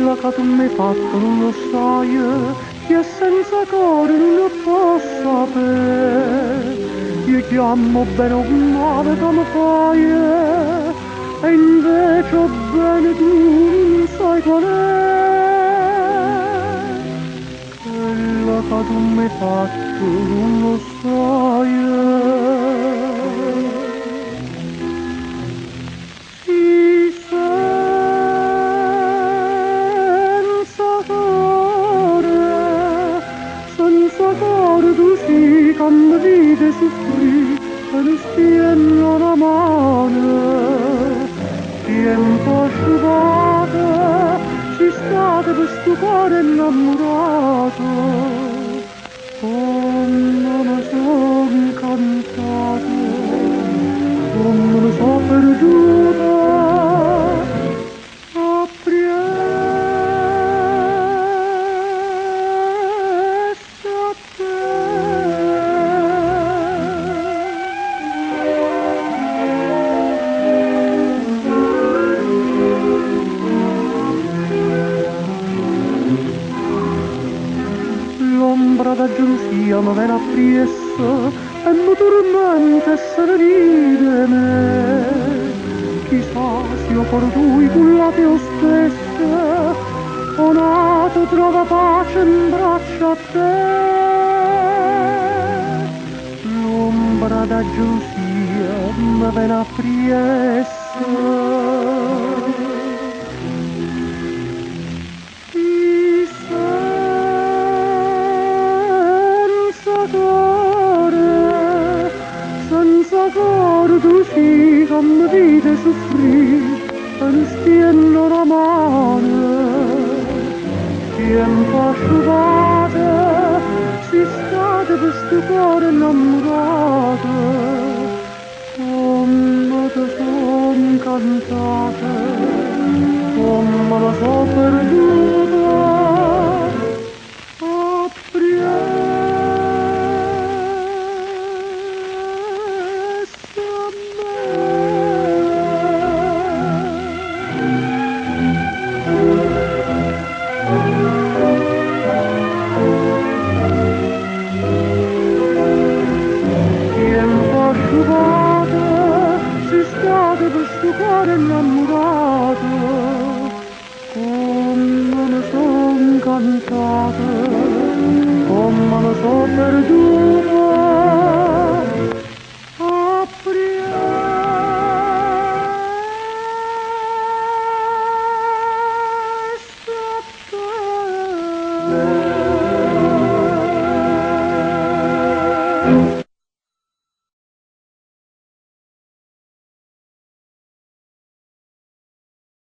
Quello che tu mi hai fatto non lo sai, che senza cuore non lo posso sapere. Io chiamo bene o male come fai, e invece o bene tu non sai qual è. Quello che tu mi hai fatto non lo sai. Si senza cuore tu sì che mi vede soffrire e non stiano la mano. Tempo asciugato si state per sto cuore innamorato. Come me son incantato, come me so perduta. L'ombra da gelosia mi viene appresso e mi tormenta e se ne ride me. Chissà se io per lui culla più stessa o nato trova pace in braccia a te. L'ombra da gelosia mi viene appresso. Senza cuore tu sì che mi vede soffrire e non stiano la mano. Tempo asciugato si state per sto cuore innamorato. Come te son incantata, come la so perduta. Si state per sto cuore innamorato, come me son cantata, come me so perduta.